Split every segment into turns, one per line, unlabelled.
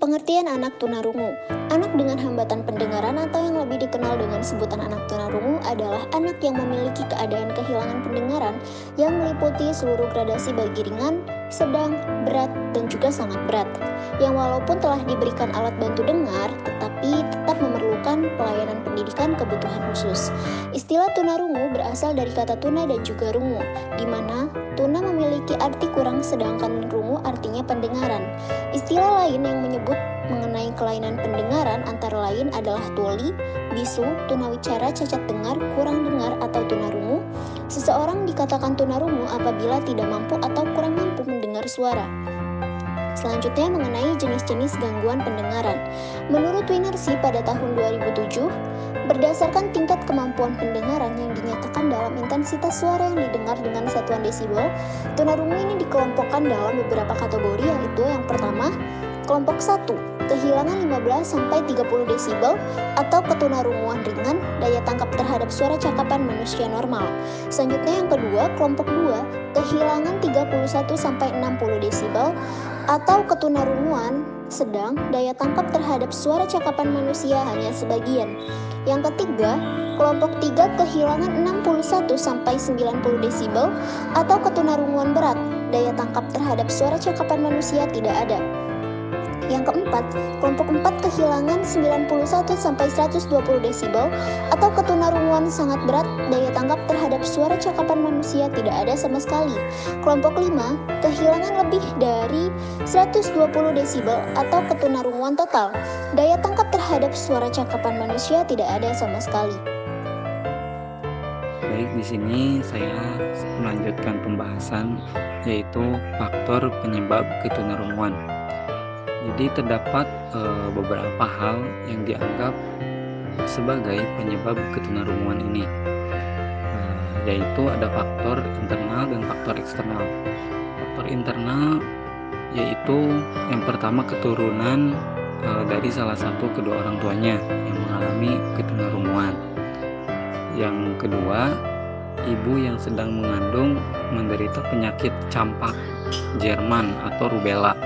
Pengertian anak tunarungu. Anak dengan hambatan pendengaran atau yang lebih dikenal dengan sebutan anak tunarungu adalah anak yang memiliki keadaan kehilangan pendengaran yang meliputi seluruh gradasi bagi ringan, sedang, berat, dan juga sangat berat. Yang walaupun telah diberikan alat bantu dengar, tetapi tetap memerlukan pelayanan pendidikan kebutuhan khusus. Istilah tunarungu berasal dari kata tuna dan juga rungu, di mana tuna memiliki arti kurang sedangkan rungu artinya pendengaran. Istilah lain yang menyebut mengenai kelainan pendengaran antara lain adalah tuli, bisu, tunawicara cacat dengar, kurang dengar atau tunarungu. Seseorang dikatakan tunarungu apabila tidak mampu atau kurang mampu mendengar suara. Selanjutnya mengenai jenis-jenis gangguan pendengaran. Menurut Winersi pada tahun 2007, berdasarkan tingkat kemampuan pendengaran yang dinyatakan dalam intensitas suara yang didengar dengan satuan desibel, tunarungu ini dikelompokkan dalam beberapa kategori, yaitu yang pertama, kelompok 1, kehilangan 15-30 desibel atau ketunarunguan ringan, daya tangkap terhadap suara cakapan manusia normal. Selanjutnya yang kedua, kelompok 2, kehilangan 31-60 desibel atau ketunarunguan sedang, daya tangkap terhadap suara cakapan manusia hanya sebagian. Yang ketiga, kelompok 3 kehilangan 61-90 desibel atau ketunarunguan berat, daya tangkap terhadap suara cakapan manusia tidak ada. Yang keempat, kelompok 4 kehilangan 91-120 desibel atau ketunarunguan sangat berat, daya tangkap terhadap suara cakapan manusia tidak ada sama sekali. Kelompok 5 kehilangan lebih dari 120 desibel atau ketunarunguan total, daya tangkap terhadap suara cakapan manusia tidak ada sama sekali.
Baik, di sini saya melanjutkan pembahasan yaitu faktor penyebab ketunarunguan. Jadi terdapat beberapa hal yang dianggap sebagai penyebab ketunarunguan ini, yaitu ada faktor internal dan faktor eksternal. Faktor internal yaitu yang pertama keturunan dari salah satu kedua orang tuanya yang mengalami ketunarunguan. Yang kedua, ibu yang sedang mengandung menderita penyakit campak Jerman atau rubella.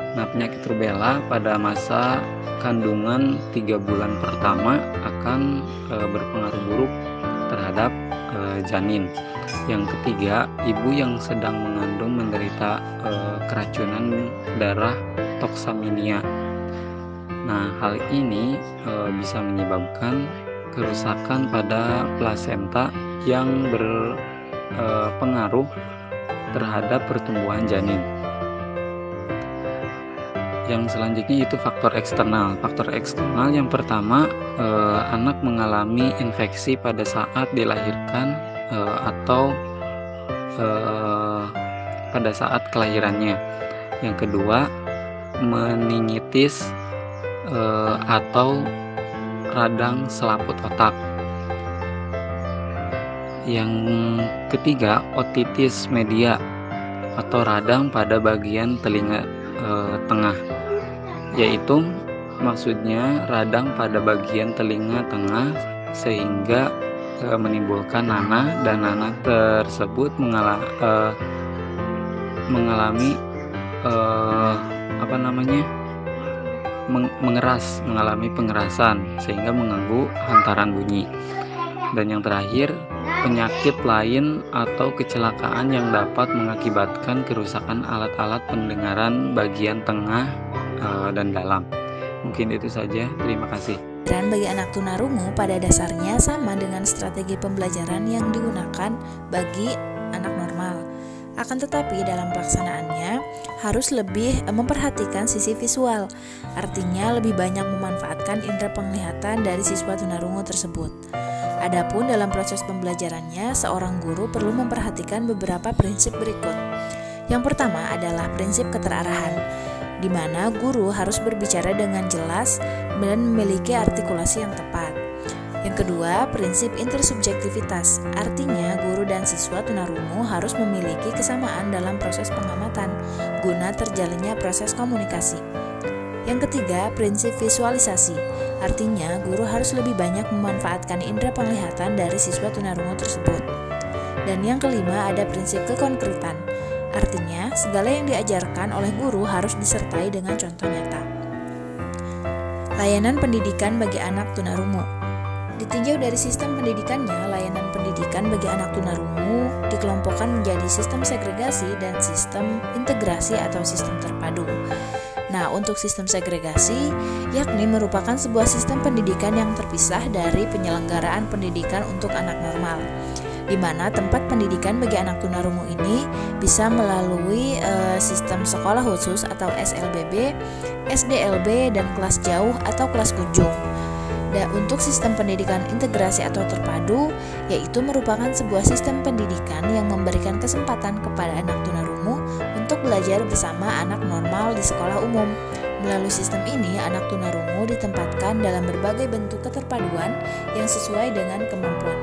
Nah, penyakit rubella pada masa kandungan 3 bulan pertama akan berpengaruh buruk terhadap janin. Yang ketiga, ibu yang sedang mengandung menderita keracunan darah toksaminia. Nah, hal ini bisa menyebabkan kerusakan pada plasenta yang berpengaruh terhadap pertumbuhan janin. Yang selanjutnya itu faktor eksternal. Faktor eksternal yang pertama, anak mengalami infeksi pada saat dilahirkan atau pada saat kelahirannya. Yang kedua, meningitis atau radang selaput otak. Yang ketiga, otitis media atau radang pada bagian telinga tengah, yaitu maksudnya radang pada bagian telinga tengah sehingga menimbulkan nanah, dan nanah tersebut mengalami mengalami pengerasan sehingga mengganggu hantaran bunyi. Dan yang terakhir, penyakit lain atau kecelakaan yang dapat mengakibatkan kerusakan alat-alat pendengaran bagian tengah dan dalam. Mungkin itu saja, terima kasih.
Dan bagi anak tunarungu pada dasarnya sama dengan strategi pembelajaran yang digunakan bagi anak normal. Akan tetapi dalam pelaksanaannya harus lebih memperhatikan sisi visual, artinya lebih banyak memanfaatkan indera penglihatan dari siswa tunarungu tersebut. Adapun dalam proses pembelajarannya, seorang guru perlu memperhatikan beberapa prinsip berikut. Yang pertama adalah prinsip keterarahan, di mana guru harus berbicara dengan jelas dan memiliki artikulasi yang tepat. Yang kedua, prinsip intersubjektivitas, artinya guru dan siswa tunarungu harus memiliki kesamaan dalam proses pengamatan, guna terjalinnya proses komunikasi. Yang ketiga, prinsip visualisasi, artinya guru harus lebih banyak memanfaatkan indera penglihatan dari siswa tunarungu tersebut. Dan yang kelima, ada prinsip kekonkretan, artinya segala yang diajarkan oleh guru harus disertai dengan contoh nyata. Layanan pendidikan bagi anak tunarungu. Ditinjau dari sistem pendidikannya, layanan pendidikan bagi anak tunarungu dikelompokkan menjadi sistem segregasi dan sistem integrasi atau sistem terpadu. Nah, untuk sistem segregasi, yakni merupakan sebuah sistem pendidikan yang terpisah dari penyelenggaraan pendidikan untuk anak normal, di mana tempat pendidikan bagi anak tunarungu ini bisa melalui sistem sekolah khusus atau SLBB, SDLB, dan kelas jauh atau kelas kunjung. Dan untuk sistem pendidikan integrasi atau terpadu, yaitu merupakan sebuah sistem pendidikan yang memberikan kesempatan kepada anak tunarungu untuk belajar bersama anak normal di sekolah umum. Melalui sistem ini, anak tunarungu ditempatkan dalam berbagai bentuk keterpaduan yang sesuai dengan kemampuan